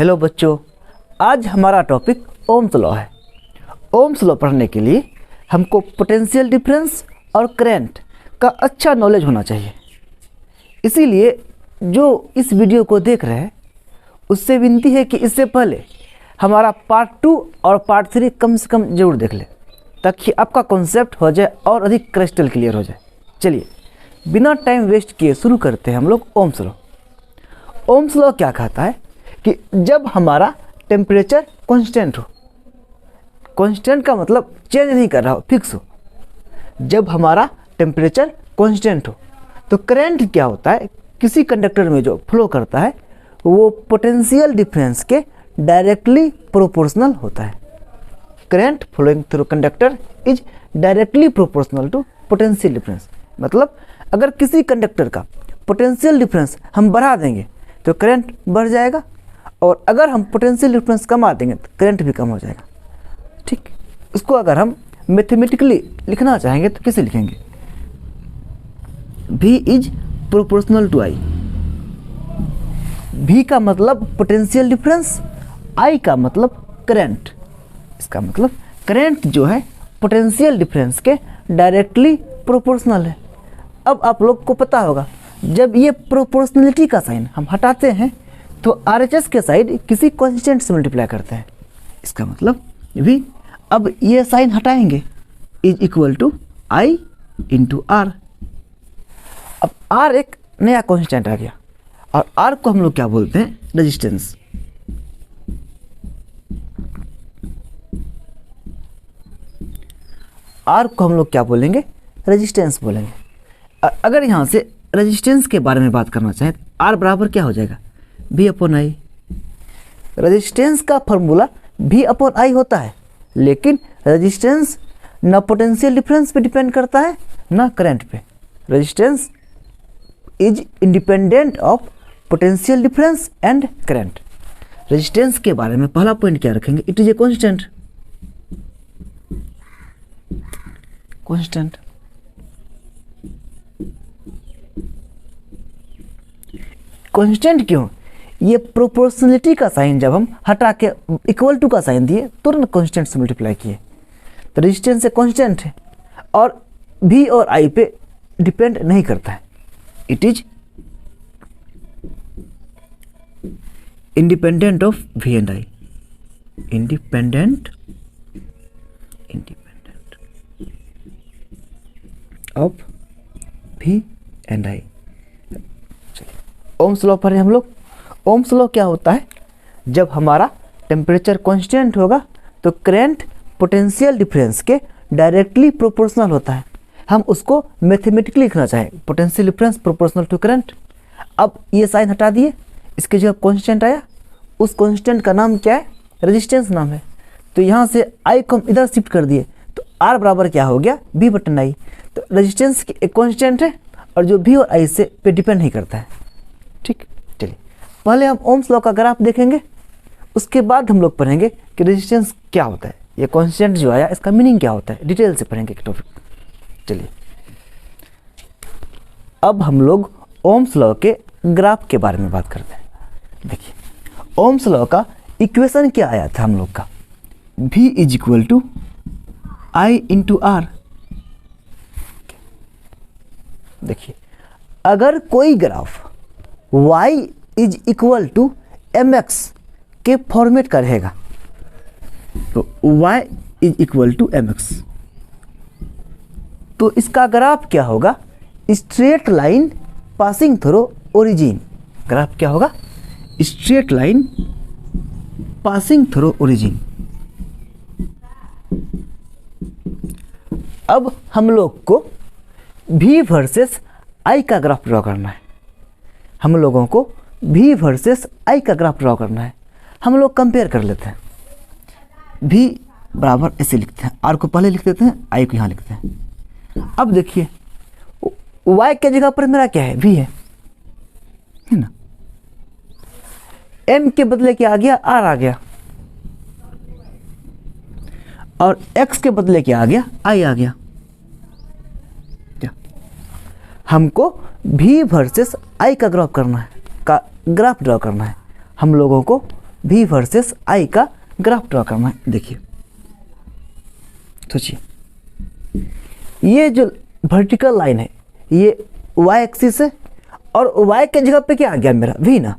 Hello बच्चों, आज हमारा टॉपिक ओम्स लॉ है। ओम्स लॉ पढ़ने के लिए हमको पोटेंशियल डिफरेंस और करंट का अच्छा नॉलेज होना चाहिए। इसीलिए जो इस वीडियो को देख रहे हैं उससे विनती है कि इससे पहले हमारा पार्ट 2 और पार्ट 3 कम से कम ज़रूर देख लें, ताकि आपका कॉन्सेप्ट हो जाए और अधिक क्रिस्टल क्लियर हो जाए। चलिए बिना टाइम वेस्ट किए शुरू करते हैं हम लोग ओम्स लॉ। ओम्स लॉ क्या कहता है कि जब हमारा टेम्परेचर कांस्टेंट हो, कांस्टेंट का मतलब चेंज नहीं कर रहा हो, फिक्स हो, जब हमारा टेम्परेचर कांस्टेंट हो तो करंट क्या होता है, किसी कंडक्टर में जो फ्लो करता है वो पोटेंशियल डिफरेंस के डायरेक्टली प्रोपोर्शनल होता है। Current flowing through conductor is directly proportional to potential difference. मतलब अगर किसी कंडक्टर का पोटेंशियल डिफरेंस हम बढ़ा देंगे तो करंट बढ़ जाएगा, और अगर हम पोटेंशियल डिफरेंस कमा देंगे तो करंट भी कम हो जाएगा। ठीक, इसको अगर हम मैथमेटिकली लिखना चाहेंगे तो कैसे लिखेंगे? V is proportional to I। V का मतलब पोटेंशियल डिफरेंस, I का मतलब करंट। इसका मतलब करंट जो है पोटेंशियल डिफरेंस के डायरेक्टली प्रोपोर्शनल है। अब आप लोग को पता होगा, जब ये प्रोपोर्शनलिटी का साइन हम हटाते हैं तो RHS के साइड किसी कांस्टेंट से मल्टीप्लाई करते हैं। इसका मतलब V, अब ये साइन हटाएंगे, is equal to I into R। अब R एक नया कांस्टेंट आ गया, और R को हम लोग क्या बोलते हैं? रेजिस्टेंस। R को हम लोग क्या बोलेंगे? रेजिस्टेंस बोलेंगे। अगर यहाँ से रेजिस्टेंस के बारे में बात करना चाहें तो R बराबर क्या हो जाएगा? V upon I। रेजिस्टेंस का फॉर्मूला V अपॉन I होता है, लेकिन रेजिस्टेंस ना पोटेंशियल डिफरेंस पे डिपेंड करता है ना करंट पे। Resistance is independent of potential difference and current. Resistance के बारे में पहला पॉइंट क्या रखेंगे? It is a constant. Constant constant क्यों? ये प्रोपोर्शनलिटी का साइन जब हम हटा के इक्वल टू का साइन दिए तुरंत कांस्टेंट से मल्टीप्लाई किए, तो रेजिस्टेंस से कांस्टेंट है और V और I पे डिपेंड नहीं करता है। It is independent of V and I। Independent of V and I। Ohm's law पढ़े हम लोग। ओम्स लॉ क्या होता है? जब हमारा टेम्परेचर कांस्टेंट होगा तो करंट पोटेंशियल डिफरेंस के डायरेक्टली प्रोपोर्शनल होता है। हम उसको मैथमेटिकली लिखना चाहें, potential difference proportional to current. अब ये साइन हटा दिए, इसके जगह कांस्टेंट आया, उस कांस्टेंट का नाम क्या है? रेजिस्टेंस नाम है। तो यहाँ से I को हम इधर शिफ्ट कर दिए तो R बराबर क्या हो गया? V button I। तो रेजिस्टेंस एक कांस्टेंट है और जो V और I से पे डिपेंड नहीं करता है। ठीक, चलिए पहले हम ओम्स लॉ का ग्राफ देखेंगे, उसके बाद हम लोग पढ़ेंगे कि रेजिस्टेंस क्या होता है, ये कांस्टेंट जो आया इसका मीनिंग क्या होता है, डिटेल से पढ़ेंगे टॉपिक। चलिए अब हम लोग ओम्स लॉ के ग्राफ के बारे में बात करते हैं। देखिए ओम्स लॉ का इक्वेशन क्या आया था हम लोग का? V is equal to I into R। देखिए अगर कोई graph y is equal to mx के फॉर्मेट का रहेगा तो y is equal to mx, तो इसका ग्राफ क्या होगा? Straight line passing through origin. Graph क्या होगा? Straight line passing through origin. अब हम लोग को V वर्सेस I का ग्राफ ड्रॉ करना है। हम लोगों को V वर्सेस I का ग्राफ ड्रॉ करना है। हम लोग कंपेयर कर लेते हैं। V बराबर ऐसे लिखते हैं, R को पहले लिख देते हैं, I को यहाँ लिखते हैं। अब देखिए Y के जगह पर मेरा क्या है? V है ना। M के बदले क्या आ गया? R आ गया, और X के बदले क्या आ गया? I आ गया। हमको V वर्सेस I का ग्राफ ड्रॉ करना है। हम लोगों को भी वर्सेस आई का ग्राफ ड्रॉ करना है। देखिए, सोचिए, ये जो वर्टिकल लाइन है ये वाई एक्सिस है, और वाई के जगह पे क्या आ गया मेरा, वी ना।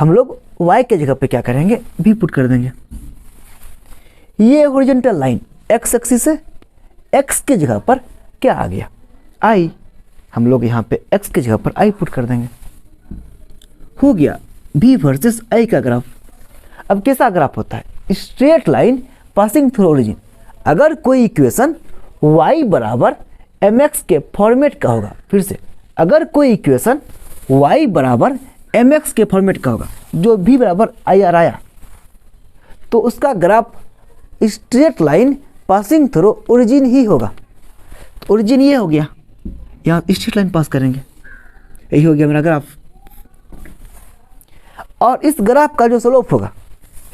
हम लोग वाई के जगह पे क्या करेंगे, वी पुट कर देंगे। ये हॉरिजॉन्टल लाइन एक्स एक्सिस है, एक्स के जगह पर क्या आ गया, आई। हम लोग यहाँ पे एक्स के जगह पर आई पुट कर देंगे। हो गया भी वर्सेस आई का ग्राफ। अब कैसा ग्राफ होता है, straight line passing through origin. अगर कोई इक्वेशन y बराबर mx के फॉर्मेट का होगा, फिर से अगर कोई इक्वेशन y बराबर mx के फॉर्मेट का होगा, जो भी बराबर आई आर आया, तो उसका graph straight line passing through origin ही होगा। तो ओरिजिन ये हो गया, यहाँ स्ट्रेट लाइन पास करेंगे, यही हो गया मेरा ग्राफ। और इस ग्राफ का जो स्लोप होगा,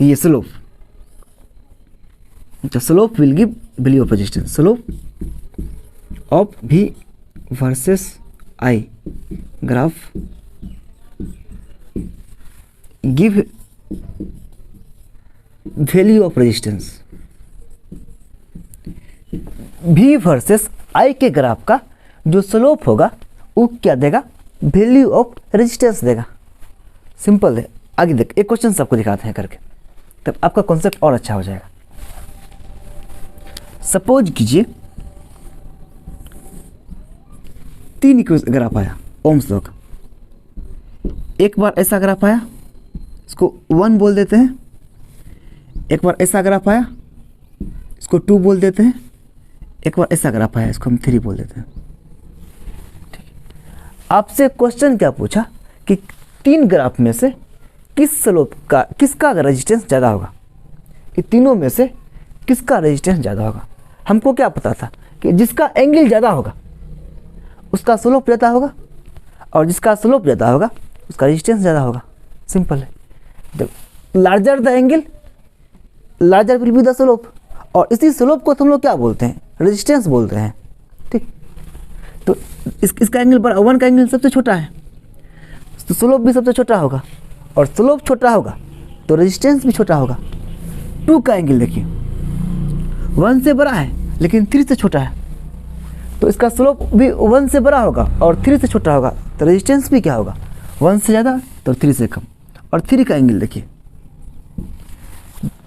ये slope, slope will give value of resistance. Slope of V versus I graph give value of resistance. V versus I के ग्राफ का जो स्लोप होगा वो क्या देगा, वैल्यू ऑफ रेजिस्टेंस देगा। सिंपल है। आगे देख, एक क्वेश्चन सबको दिखाते हैं करके, तब आपका कॉन्सेप्ट और अच्छा हो जाएगा। सपोज कीजिए 3 इक्वेशन ग्राफ आया ओम्स लॉ का। एक बार ऐसा ग्राफ आया, इसको 1 बोल देते हैं। एक बार ऐसा ग्राफ आया, इसको 2 बोल देते हैं। एक बार ऐसा ग्राफ आया, इसको हम 3 बोल देते हैं। आपसे क्वेश्चन क्या पूछा कि 3 ग्राफ में से किस स्लोप का, किसका रेजिस्टेंस ज़्यादा होगा, ये तीनों में से किसका रेजिस्टेंस ज़्यादा होगा। हमको क्या पता था कि जिसका एंगल ज़्यादा होगा उसका स्लोप ज़्यादा होगा, और जिसका स्लोप ज़्यादा होगा उसका रेजिस्टेंस ज़्यादा होगा। सिंपल है। जब larger the angle larger will be the slope, और इसी स्लोप को हम लोग क्या बोलते हैं, रेजिस्टेंस बोलते हैं। ठीक, तो इसका एंगल बड़ा, 1 का एंगल सबसे छोटा है, तो स्लोप भी सबसे छोटा होगा, और स्लोप छोटा होगा तो रेजिस्टेंस भी छोटा होगा। 2 का एंगल देखिए, 1 से बड़ा है लेकिन 3 से छोटा है, तो इसका स्लोप भी 1 से बड़ा होगा और 3 से छोटा होगा, तो रेजिस्टेंस भी क्या होगा, 1 से ज़्यादा तो 3 से कम। और 3 का एंगल देखिए,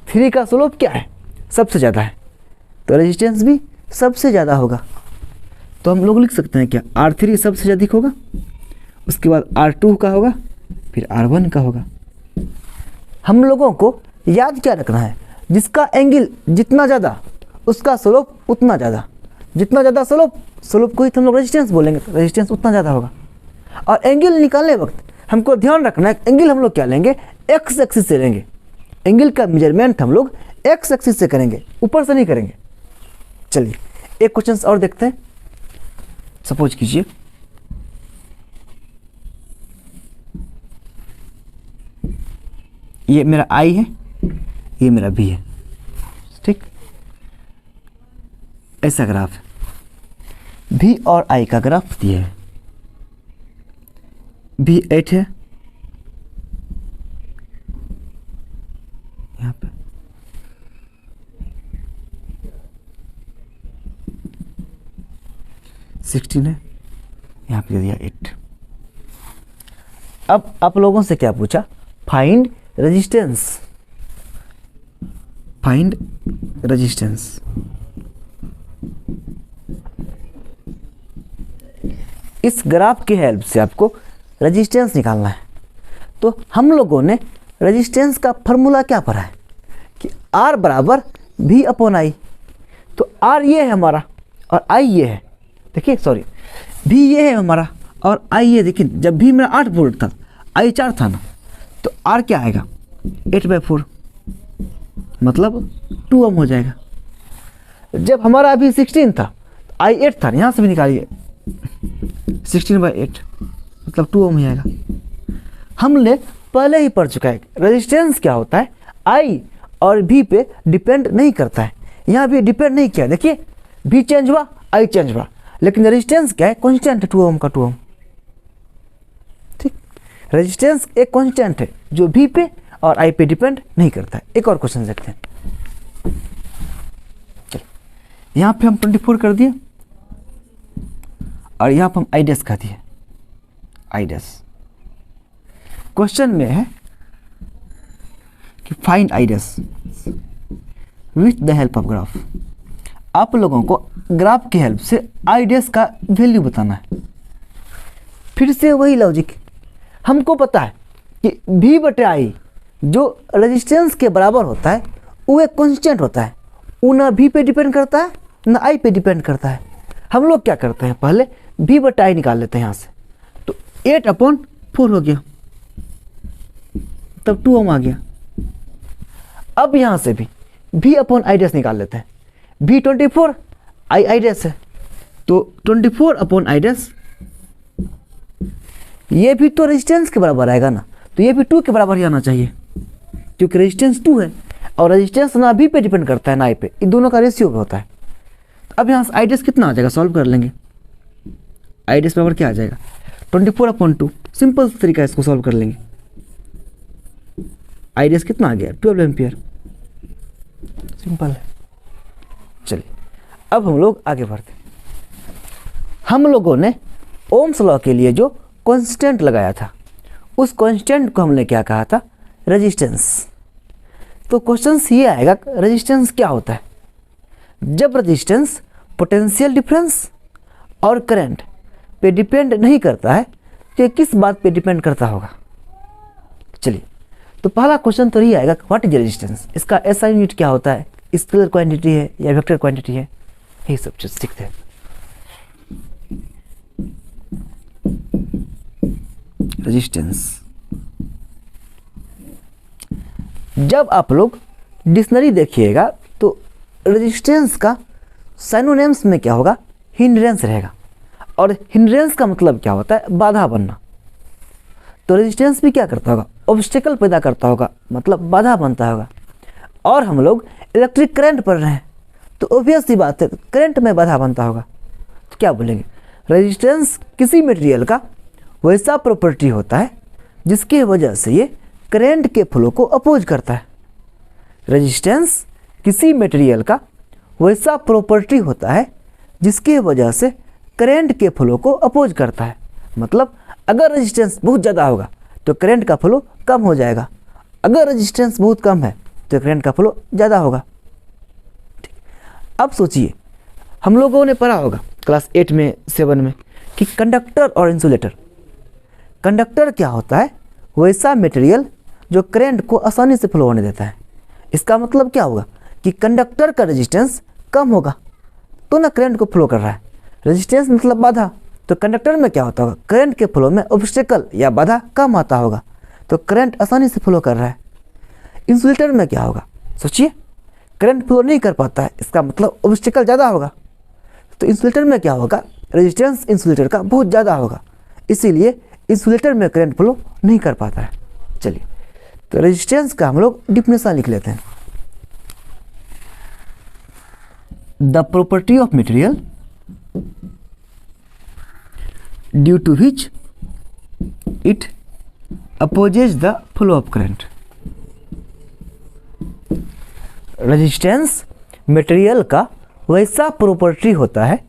3 का स्लोप क्या है, सबसे ज़्यादा है, तो रेजिस्टेंस भी सबसे ज़्यादा होगा। तो हम लोग लिख सकते हैं क्या, R3 सबसे अधिक होगा, उसके बाद R2 का होगा, फिर R1 का होगा। हम लोगों को याद क्या रखना है, जिसका एंगल जितना ज़्यादा उसका स्लोप उतना ज़्यादा। जितना ज़्यादा स्लोप, स्लोप को ही हम लोग रेजिस्टेंस बोलेंगे, तो रेजिस्टेंस उतना ज़्यादा होगा। और एंगल निकालने वक्त हमको ध्यान रखना है, एंगल हम लोग क्या लेंगे, एक्स एक्सिस से लेंगे। एंगल का मेजरमेंट हम लोग एक्स एक्सिस से करेंगे, ऊपर से नहीं करेंगे। चलिए एक क्वेश्चन और देखते हैं। सपोज कीजिए ये मेरा आई है, ये मेरा बी है। ठीक, ऐसा ग्राफ है, भी और आई का ग्राफ दिया है। भी 8 है, यहाँ पे 16 है, यहाँ पे दे दिया 8। अब आप लोगों से क्या पूछा, फाइंड रेजिस्टेंस। Find resistance. इस ग्राफ की हेल्प से आपको रेजिस्टेंस निकालना है। तो हम लोगों ने रेजिस्टेंस का फॉर्मूला क्या पढ़ा है कि R बराबर V अपॉन आई। तो R ये है हमारा और I ये है, देखिए सॉरी V ये है हमारा और I ये, देखिए जब भी मेरा 8 वोल्ट था, I 4 था ना, तो R क्या आएगा 8/4, मतलब 2 ओम हो जाएगा। जब हमारा अभी 16 था, I 8 था, यहाँ से भी निकालिए 16/8 मतलब 2 ओम ही आएगा। हमने पहले ही पढ़ चुका है रेजिस्टेंस क्या होता है, I और V पे डिपेंड नहीं करता है। यहाँ भी डिपेंड नहीं किया, देखिए V चेंज हुआ, I चेंज हुआ, लेकिन रेजिस्टेंस क्या है, कांस्टेंट है, 2 ओम का 2 ओम। ठीक, रेजिस्टेंस एक कांस्टेंट है जो V पे और आई पे डिपेंड नहीं करता है। एक और क्वेश्चन देखते हैं। चलिए, यहाँ पे हम 24 कर दिए और यहाँ पे हम आई डैश कर दिए। आई डैश क्वेश्चन में है कि find I dash with the help of graph. आप लोगों को ग्राफ की हेल्प से आई डैश का वैल्यू बताना है। फिर से वही लॉजिक, हमको पता है कि V बटे आई जो रेजिस्टेंस के बराबर होता है वो एक कांस्टेंट होता है, वो ना V पे डिपेंड करता है ना I पे डिपेंड करता है। हम लोग क्या करते हैं, पहले V बटे आई निकाल लेते हैं यहाँ से, तो 8/4 हो गया, तब 2 ओम आ गया। अब यहाँ से भी V अपॉन आई डैश निकाल लेते हैं। V 24, आई डैश है, तो 24 अपॉन आई डैश, ये भी तो रेजिस्टेंस के बराबर आएगा ना, तो ये भी 2 के बराबर ही आना चाहिए क्योंकि रेजिस्टेंस 2 है और रेजिस्टेंस ना V पे डिपेंड करता है ना I पे, इन दोनों का रेशियो पे होता है। अब यहाँ से आई डैश कितना आ जाएगा, सॉल्व कर लेंगे। आई डैश बराबर क्या आ जाएगा, 24/2। सिंपल तरीका इसको सॉल्व कर लेंगे। आई डैश कितना आ गया, 12 एम्पियर। सिंपल है। चलिए अब हम लोग आगे बढ़ते हैं। हम लोगों ने ओम्स लॉ के लिए जो कांस्टेंट लगाया था, उस कांस्टेंट को हमने क्या कहा था, रेजिस्टेंस। तो क्वेश्चन ये आएगा, रेजिस्टेंस क्या होता है। जब रेजिस्टेंस पोटेंशियल डिफरेंस और करंट पे डिपेंड नहीं करता है तो ये किस बात पे डिपेंड करता होगा। चलिए, तो पहला क्वेश्चन तो यही आएगा, व्हाट इज रेजिस्टेंस, इसका एसआई यूनिट क्या होता है, स्केलर क्वांटिटी है या वेक्टर क्वांटिटी है, यही सब चीज सीखते हैं। रेजिस्टेंस, जब आप लोग डिक्शनरी देखिएगा तो रेजिस्टेंस का साइनोनिम्स में क्या होगा, हिंड्रेंस रहेगा। और हिंड्रेंस का मतलब क्या होता है, बाधा बनना। तो रेजिस्टेंस भी क्या करता होगा, ऑब्स्टेकल पैदा करता होगा, मतलब बाधा बनता होगा। और हम लोग इलेक्ट्रिक करंट पढ़ रहे हैं तो ऑब्वियस सी बात है करंट में बाधा बनता होगा। तो क्या बोलेंगे, रेजिस्टेंस किसी मटेरियल का वैसा प्रॉपर्टी होता है जिसके वजह से ये करंट के फ्लो को अपोज करता है। रेजिस्टेंस किसी मटेरियल का वैसा प्रॉपर्टी होता है जिसके वजह से करंट के फ्लो को अपोज करता है। मतलब अगर रेजिस्टेंस बहुत ज़्यादा होगा तो करंट का फ्लो कम हो जाएगा, अगर रेजिस्टेंस बहुत कम है तो करंट का फ्लो ज़्यादा होगा। ठीक, अब सोचिए, हम लोगों ने पढ़ा होगा क्लास 8 में 7 में कि कंडक्टर और इंसुलेटर। कंडक्टर क्या होता है, वैसा मटेरियल जो करंट को आसानी से फ्लो होने देता है। इसका मतलब क्या होगा कि कंडक्टर का रेजिस्टेंस कम होगा तो ना करंट को फ्लो कर रहा है। रेजिस्टेंस मतलब बाधा, तो कंडक्टर में क्या होता होगा, करंट के फ्लो में ऑब्स्टेकल या बाधा कम आता होगा तो करंट आसानी से फ्लो कर रहा है। इंसुलेटर में क्या होगा, सोचिए, करंट फ्लो नहीं कर पाता है, इसका मतलब ऑब्स्टेकल ज़्यादा होगा। तो इंसुलेटर में क्या होगा, रेजिस्टेंस इंसुलेटर का बहुत ज़्यादा होगा, इसीलिए इंसुलेटर में करंट फ्लो नहीं कर पाता है। चलिए, तो रेजिस्टेंस का हम लोग डिफिनेशन लिख लेते हैं। The property of material due to which it opposes the flow of current. Resistance material का वैसा प्रॉपर्टी होता है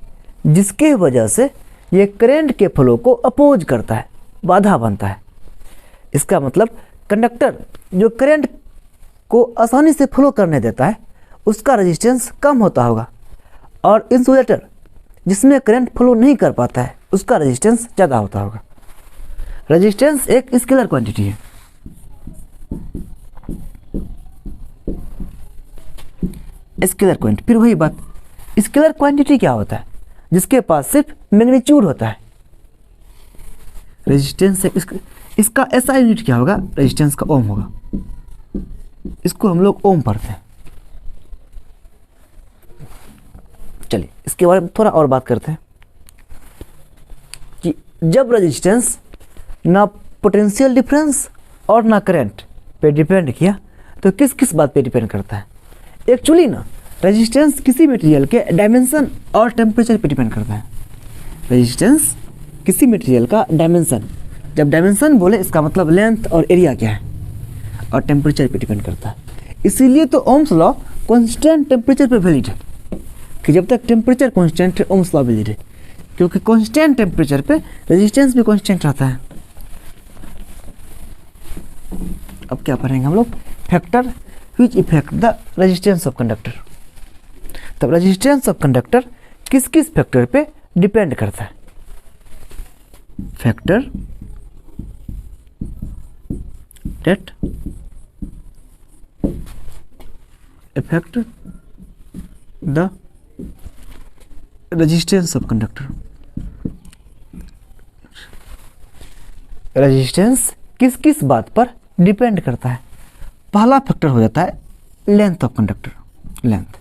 जिसके वजह से ये करंट के फ्लो को अपोज करता है, बाधा बनता है। इसका मतलब कंडक्टर जो करंट को आसानी से फ्लो करने देता है उसका रेजिस्टेंस कम होता होगा, और इंसुलेटर जिसमें करंट फ्लो नहीं कर पाता है उसका रेजिस्टेंस ज़्यादा होता होगा। रेजिस्टेंस एक स्केलर क्वांटिटी है। स्केलर क्वांटिटी, फिर वही बात, स्केलर क्वांटिटी क्या होता है, जिसके पास सिर्फ मैग्नीट्यूड होता है। रेजिस्टेंस इसका ऐसा यूनिट क्या होगा, रेजिस्टेंस का ओम होगा, इसको हम लोग ओम पढ़ते हैं। चलिए इसके बारे में थोड़ा और बात करते हैं कि जब रेजिस्टेंस ना पोटेंशियल डिफरेंस और ना करंट पे डिपेंड किया तो किस किस बात पे डिपेंड करता है। एक्चुअली ना रेजिस्टेंस किसी मटेरियल के डायमेंशन और टेम्परेचर पे डिपेंड करता है। रेजिस्टेंस किसी मटेरियल का डायमेंशन, जब डायमेंशन बोले इसका मतलब लेंथ और एरिया क्या है, और टेम्परेचर पे डिपेंड करता है। इसीलिए तो ओम्स लॉ कांस्टेंट टेम्परेचर पे वैलिड है, कि जब तक टेम्परेचर कांस्टेंट है ओम्स लॉ वैलिड है, क्योंकि कांस्टेंट टेम्परेचर पे रेजिस्टेंस भी कांस्टेंट रहता है। अब क्या पढ़ेंगे हम लोग, factor which effect the resistance of conductor. तब रेजिस्टेंस ऑफ कंडक्टर किस किस फैक्टर पे डिपेंड करता है। Factor that effect the resistance of conductor. Resistance किस किस बात पर डिपेंड करता है। पहला फैक्टर हो जाता है लेंथ ऑफ कंडक्टर। लेंथ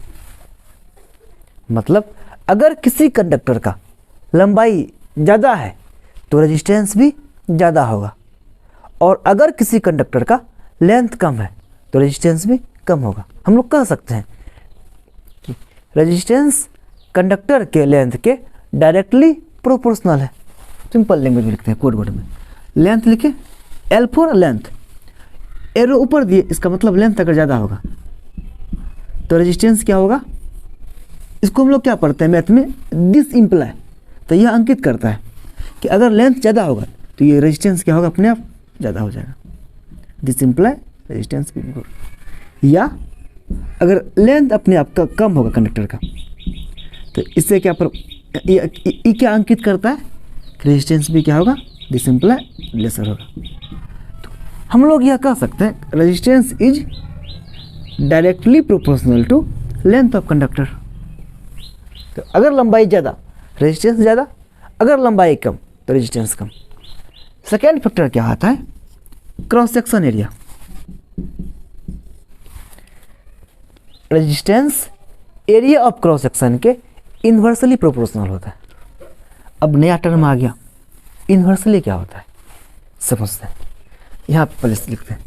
मतलब अगर किसी कंडक्टर का लंबाई ज़्यादा है तो रेजिस्टेंस भी ज़्यादा होगा, और अगर किसी कंडक्टर का लेंथ कम है तो रेजिस्टेंस भी कम होगा। हम लोग कह सकते हैं कि रेजिस्टेंस कंडक्टर के लेंथ के डायरेक्टली प्रोपोर्शनल है। सिंपल लैंग्वेज में लिखते हैं, कोड वर्ड में लेंथ लिखे, L फॉर लेंथ, एरो ऊपर दिए, इसका मतलब लेंथ अगर ज़्यादा होगा तो रेजिस्टेंस क्या होगा। इसको हम लोग क्या पढ़ते हैं मैथ में, दिस इम्प्लाई। तो यह अंकित करता है कि अगर लेंथ ज़्यादा होगा तो ये रेजिस्टेंस क्या होगा, अपने आप ज़्यादा हो जाएगा। दिस इम्प्लाई रेजिस्टेंस भी। या अगर लेंथ अपने आप का कम होगा कंडक्टर का तो इससे क्या ये क्या अंकित करता है कि रेजिस्टेंस भी क्या होगा, दिस इम्प्लाई लेसर होगा। तो हम लोग यह कह सकते हैं resistance is directly proportional to length of conductor. तो अगर लंबाई ज़्यादा रेजिस्टेंस ज़्यादा, अगर लंबाई कम तो रेजिस्टेंस कम। सेकेंड फैक्टर क्या आता है, cross section area. Resistance area of cross section के इन्वर्सली प्रोपोर्शनल होता है। अब नया टर्म आ गया, इन्वर्सली क्या होता है समझते हैं। यहाँ पे पहले से लिखते हैं,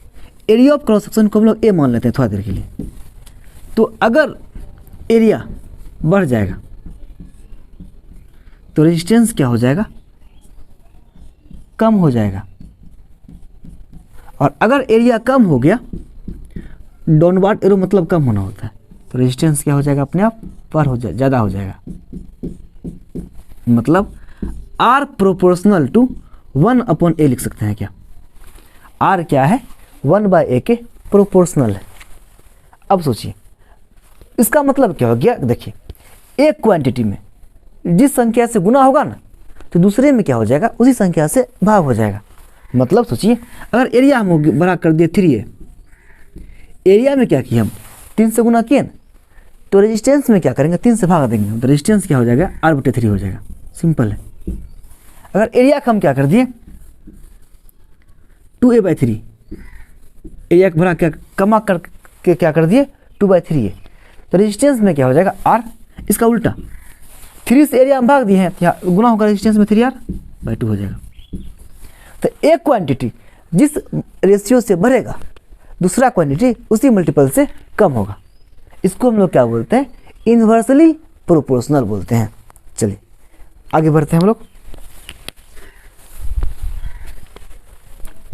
एरिया ऑफ क्रॉस सेक्शन को हम लोग ए मान लेते हैं थोड़ा देर के लिए। तो अगर एरिया बढ़ जाएगा तो रेजिस्टेंस क्या हो जाएगा, कम हो जाएगा। और अगर एरिया कम हो गया, डाउनवर्ड एरो मतलब कम होना होता है, तो रेजिस्टेंस क्या हो जाएगा, अपने आप पर हो जाए, ज़्यादा हो जाएगा। मतलब R प्रोपोर्शनल टू 1/A लिख सकते हैं क्या। R क्या है, 1/A के प्रोपोर्शनल है। अब सोचिए इसका मतलब क्या हो गया, देखिए एक क्वांटिटी में जिस संख्या से गुना होगा ना तो दूसरे में क्या हो जाएगा, उसी संख्या से भाग हो जाएगा। मतलब सोचिए अगर एरिया हम बड़ा कर दिए 3A, एरिया में क्या किया हम 3 से गुना किए ना, तो रेजिस्टेंस में क्या करेंगे, 3 से भाग देंगे, तो रेजिस्टेंस क्या हो जाएगा, R/3 हो जाएगा। सिंपल है। अगर एरिया का हम क्या कर दिए 2A/3, एरिया का भरा क्या कमा करके क्या कर दिए 2/3A, तो रेजिस्टेंस में क्या हो जाएगा R। इसका उल्टा 3 से एरिया हम भाग दिए हैं, तो गुना होगा रेजिस्टेंस में 3R/2 हो जाएगा। तो एक क्वांटिटी जिस रेशियो से बढ़ेगा दूसरा क्वांटिटी उसी मल्टीपल से कम होगा। इसको हम लोग क्या बोलते हैं, इन्वर्सली प्रोपोर्शनल बोलते हैं। चलिए आगे बढ़ते हैं हम लोग।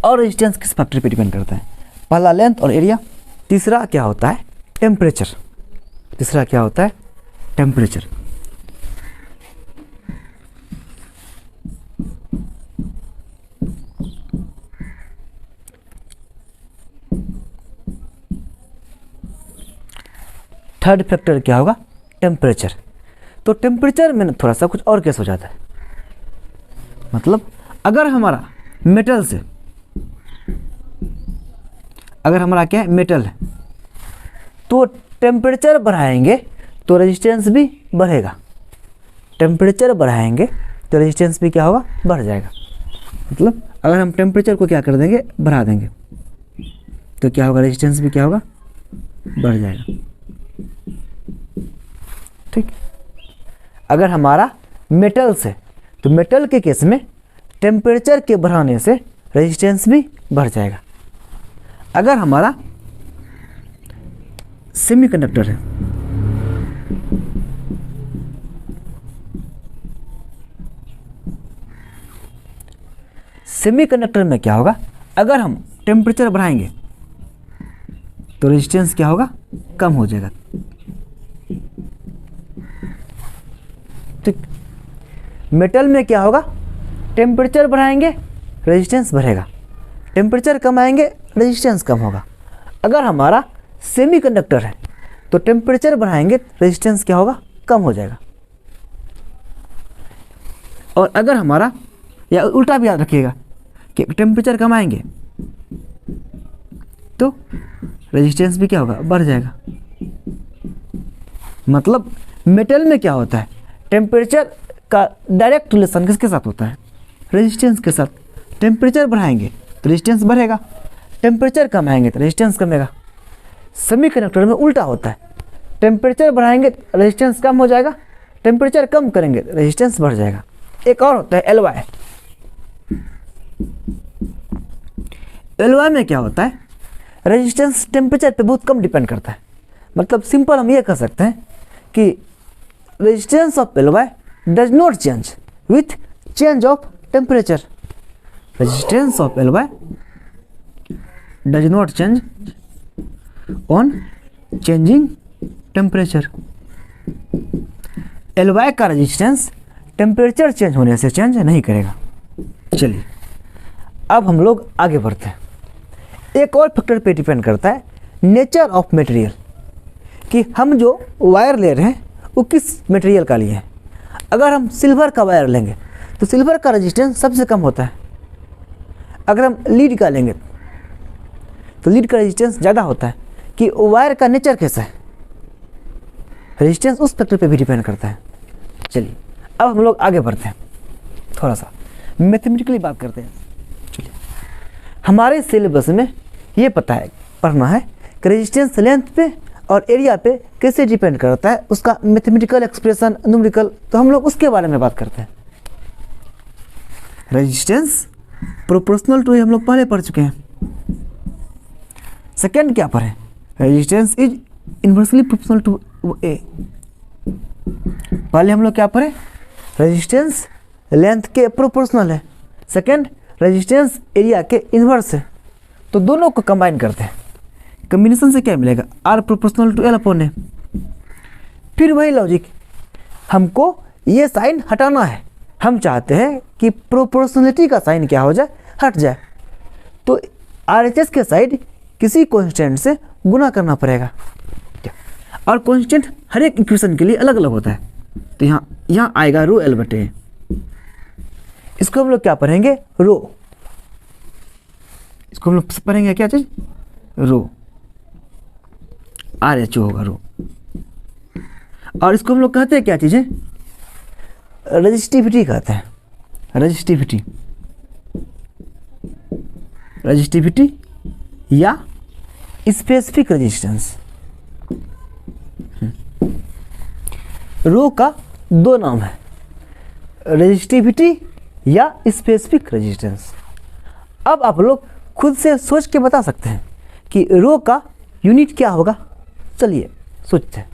और रेजिस्टेंस किस फैक्टर पे डिपेंड करता है, पहला लेंथ और एरिया, तीसरा क्या होता है टेम्परेचर। तीसरा क्या होता है टेम्परेचर। थर्ड फैक्टर क्या होगा टेम्परेचर। तो टेम्परेचर में थोड़ा सा कुछ और केस हो जाता है। मतलब अगर हमारा मेटल से, अगर हमारा क्या है मेटल है, तो टेम्परेचर बढ़ाएंगे तो रेजिस्टेंस भी बढ़ेगा। टेम्परेचर बढ़ाएंगे तो रेजिस्टेंस भी क्या होगा, बढ़ जाएगा। मतलब अगर हम टेम्परेचर को क्या कर देंगे, बढ़ा देंगे, तो क्या होगा, रेजिस्टेंस भी क्या होगा, बढ़ जाएगा। ठीक। अगर हमारा मेटल से, तो मेटल के केस में टेम्परेचर के बढ़ाने से रेजिस्टेंस भी बढ़ जाएगा। अगर हमारा सेमीकंडक्टर है, सेमीकंडक्टर में क्या होगा, अगर हम टेम्परेचर बढ़ाएंगे तो रेजिस्टेंस क्या होगा, कम हो जाएगा। ठीक, मेटल में क्या होगा, टेम्परेचर बढ़ाएंगे रेजिस्टेंस बढ़ेगा, टेम्परेचर कम आएंगे रेजिस्टेंस कम होगा। अगर हमारा सेमीकंडक्टर है तो टेम्परेचर बढ़ाएंगे रेजिस्टेंस क्या होगा, कम हो जाएगा। और अगर हमारा, या उल्टा भी याद रखिएगा कि टेम्परेचर कम आएंगे तो रेजिस्टेंस भी क्या होगा, बढ़ जाएगा। मतलब मेटल में क्या होता है, टेम्परेचर का डायरेक्ट रिलेशन किसके साथ होता है, रेजिस्टेंस के साथ। टेम्परेचर बढ़ाएंगे तो रेजिस्टेंस बढ़ेगा, टेम्परेचर कम आएंगे तो रेजिस्टेंस कमेगा। सेमीकंडक्टर में उल्टा होता है, टेम्परेचर बढ़ाएंगे रेजिस्टेंस कम हो जाएगा, टेम्परेचर कम करेंगे रेजिस्टेंस बढ़ जाएगा। एक और होता है एलवाई। एलवाई में क्या होता है, रेजिस्टेंस टेम्परेचर पे बहुत कम डिपेंड करता है। मतलब सिंपल हम ये कह सकते हैं कि resistance of alloy does not change with change of temperature. Resistance of alloy does not change on changing temperature. Alloy का रेजिस्टेंस टेम्परेचर चेंज होने से चेंज नहीं करेगा। चलिए अब हम लोग आगे बढ़ते हैं। एक और फैक्टर पे डिपेंड करता है, नेचर ऑफ मटेरियल, कि हम जो वायर ले रहे हैं वो किस मटेरियल का लिए हैं। अगर हम सिल्वर का वायर लेंगे तो सिल्वर का रेजिस्टेंस सबसे कम होता है। अगर हम लीड का लेंगे तो लीड का रेजिस्टेंस ज़्यादा होता है। कि वायर का नेचर कैसा है, रेजिस्टेंस उस फैक्टर पे भी डिपेंड करता है। चलिए अब हम लोग आगे बढ़ते हैं, थोड़ा सा मैथमेटिकली बात करते हैं। चलिए हमारे सिलेबस में ये पढ़ना है कि रेजिस्टेंस लेंथ पे और एरिया पे कैसे डिपेंड करता है, उसका मैथमेटिकल एक्सप्रेशन, न्यूमेरिकल, तो हम लोग उसके बारे में बात करते हैं। रेजिस्टेंस प्रोपोर्शनल टू हम लोग पहले पढ़ चुके हैं। सेकेंड क्या पढ़े, resistance is inversely proportional to A. पहले हम लोग क्या पढ़े, रेजिस्टेंस लेंथ के प्रोपोर्शनल है, सेकेंड रेजिस्टेंस एरिया के इन्वर्स है। तो दोनों को कंबाइन करते हैं, कम्बिनेशन से क्या मिलेगा, R proportional to L upon A. फिर वही लॉजिक, हमको ये साइन हटाना है, हम चाहते हैं कि प्रोपोर्शनलिटी का साइन क्या हो जाए, हट जाए। तो आरएचएस के साइड किसी कांस्टेंट से गुना करना पड़ेगा। और कांस्टेंट हर एक इक्वेशन के लिए अलग अलग होता है। तो यहाँ आएगा रो एल बटे, इसको हम लोग क्या पढ़ेंगे, रो। इसको हम लोग पढ़ेंगे क्या चीज, रो, आर एच ओ होगा रो। और इसको हम लोग कहते हैं क्या चीज़ है, रेजिस्टिविटी कहते हैं, रेजिस्टिविटी, रेजिस्टिविटी या स्पेसिफिक रेजिस्टेंस। रो का दो नाम है, रेजिस्टिविटी या स्पेसिफिक रेजिस्टेंस। अब आप लोग खुद से सोच के बता सकते हैं कि रो का यूनिट क्या होगा। चलिए सोचते हैं,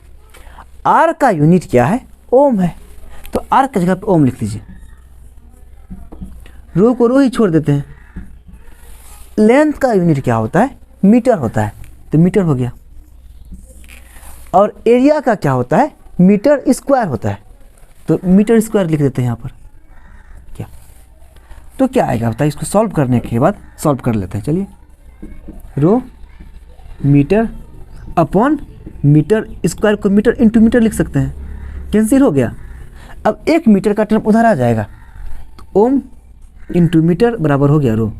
आर का यूनिट क्या है, ओम है, तो आर की जगह पे ओम लिख लीजिए, रो को रो ही छोड़ देते हैं। लेंथ का यूनिट क्या होता है, मीटर होता है, तो मीटर हो गया। और एरिया का क्या होता है, मीटर स्क्वायर होता है, तो मीटर स्क्वायर लिख देते हैं यहाँ पर। क्या तो क्या आएगा बताइए, इसको सॉल्व करने के बाद सॉल्व कर लेते हैं। चलिए, रो मीटर अपॉन मीटर स्क्वायर को मीटर इंटू मीटर लिख सकते हैं, कैंसिल हो गया। अब एक मीटर का टर्म उधर आ जाएगा, तो ओम इंटू मीटर बराबर हो गया रो।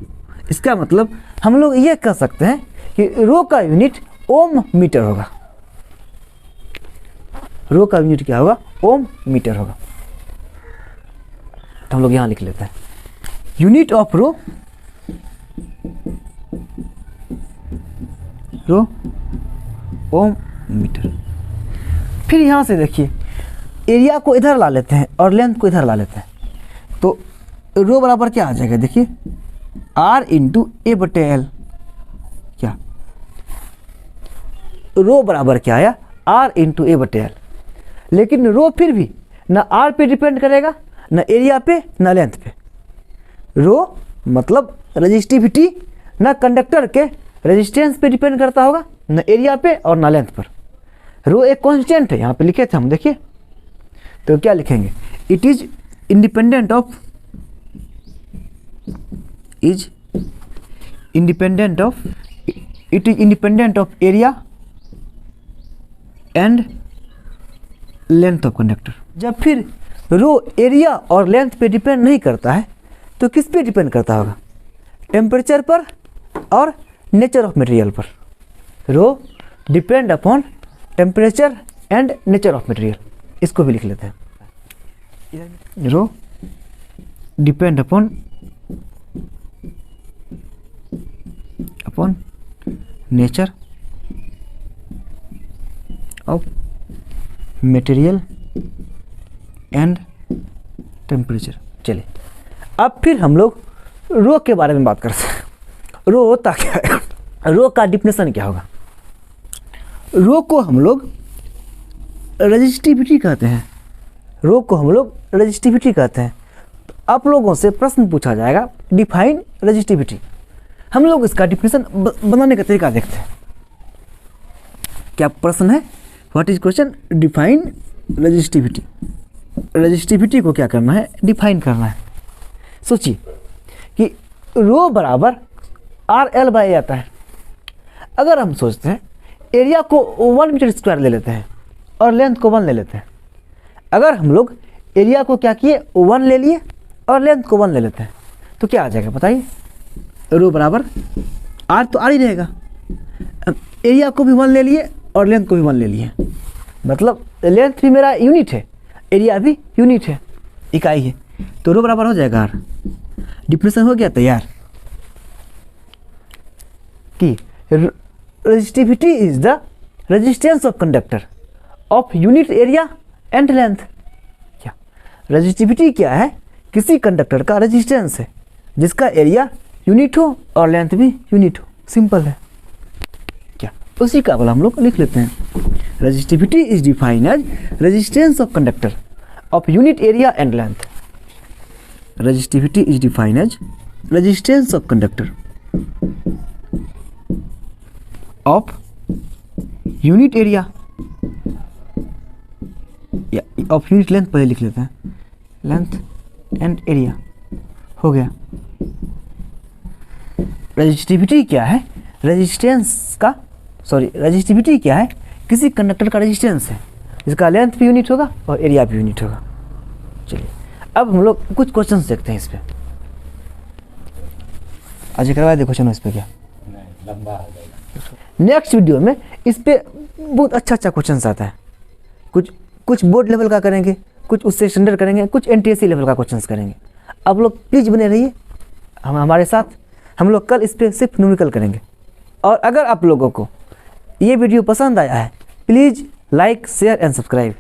इसका मतलब हम लोग ये कह सकते हैं कि रो का यूनिट ओम मीटर होगा। रो का यूनिट क्या होगा, ओम मीटर होगा। तो हम लोग यहाँ लिख लेते हैं, unit of rho, rho ohm metre. फिर यहाँ से देखिए, एरिया को इधर ला लेते हैं और लेंथ को इधर ला लेते हैं, तो रो बराबर क्या आ जाएगा, देखिए आर इंटू ए बटे एल। क्या रो बराबर क्या आया, आर इंटू ए बटे एल। लेकिन रो फिर भी ना आर पे डिपेंड करेगा, ना एरिया पे, ना लेंथ पे। रो मतलब रेजिस्टिविटी ना कंडक्टर के रेजिस्टेंस पे डिपेंड करता होगा, न एरिया पे और ना लेंथ पर। रो एक कांस्टेंट है, यहाँ पे लिखे थे हम, देखिए तो क्या लिखेंगे, it is independent of area and length of conductor. जब फिर रो एरिया और लेंथ पे डिपेंड नहीं करता है तो किस पे डिपेंड करता होगा, टेम्परेचर पर और नेचर ऑफ मटेरियल पर। Rho depend upon temperature and nature of material, इसको भी लिख लेते हैं। Rho depend upon nature of material and temperature. चलिए अब फिर हम लोग रो के बारे में बात करते हैं। रो होता क्या है, रो का डिफिनेशन क्या होगा। रो को हम लोग रेजिस्टिविटी कहते हैं। रो को हम लोग रेजिस्टिविटी कहते हैं। तो आप लोगों से प्रश्न पूछा जाएगा, डिफाइन रेजिस्टिविटी। हम लोग इसका डिफिनेशन बनाने का तरीका देखते हैं। क्या प्रश्न है, what is question, define resistivity. Resistivity को क्या करना है, डिफाइन करना है। सोचिए कि रो बराबर RL/A आता है। अगर हम सोचते हैं एरिया को 1 मीटर स्क्वायर ले लेते हैं और लेंथ को 1 ले लेते हैं। अगर हम लोग एरिया को क्या किए, 1 ले लिए और लेंथ को 1 ले लेते हैं तो क्या आ जाएगा बताइए, रो बराबर R तो R ही रहेगा। एरिया को भी 1 ले लिए और लेंथ को भी 1 ले लिए, मतलब लेंथ भी मेरा यूनिट है, एरिया भी यूनिट है, इकाई है, तो रो बराबर हो जाएगा R। डिफिनेशन हो गया तैयार कि resistivity is the resistance of conductor of unit area and length. क्या रेजिस्टिविटी क्या है, किसी कंडक्टर का रेजिस्टेंस है जिसका एरिया यूनिट हो और लेंथ भी यूनिट हो, सिंपल है। क्या उसी का वाला हम लोग लिख लेते हैं, resistivity is defined as resistance of conductor of unit area and length. Resistivity is defined as resistance of conductor of unit area या ऑफ यूनिट लेंथ, पहले लिख लेते हैं, लेंथ एंड एरिया हो गया। रेजिस्टिविटी क्या है, रेजिस्टिविटी क्या है, किसी कंडक्टर का रेजिस्टेंस है जिसका लेंथ भी यूनिट होगा और एरिया भी यूनिट होगा। चलिए अब हम लोग कुछ क्वेश्चंस देखते हैं इस पे। आज करवा दे क्वेश्चन इस पे, क्या लंबा हो जाएगा। नेक्स्ट वीडियो में इस पे बहुत अच्छा क्वेश्चन आता है। कुछ बोर्ड लेवल का करेंगे, कुछ उससे स्टैंडर्ड करेंगे, कुछ NTSC लेवल का क्वेश्चन करेंगे। आप लोग प्लीज़ बने रहिए हमारे साथ। हम लोग कल इस पर सिर्फ न्यूमेरिकल करेंगे। और अगर आप लोगों को ये वीडियो पसंद आया है, please like, share and subscribe.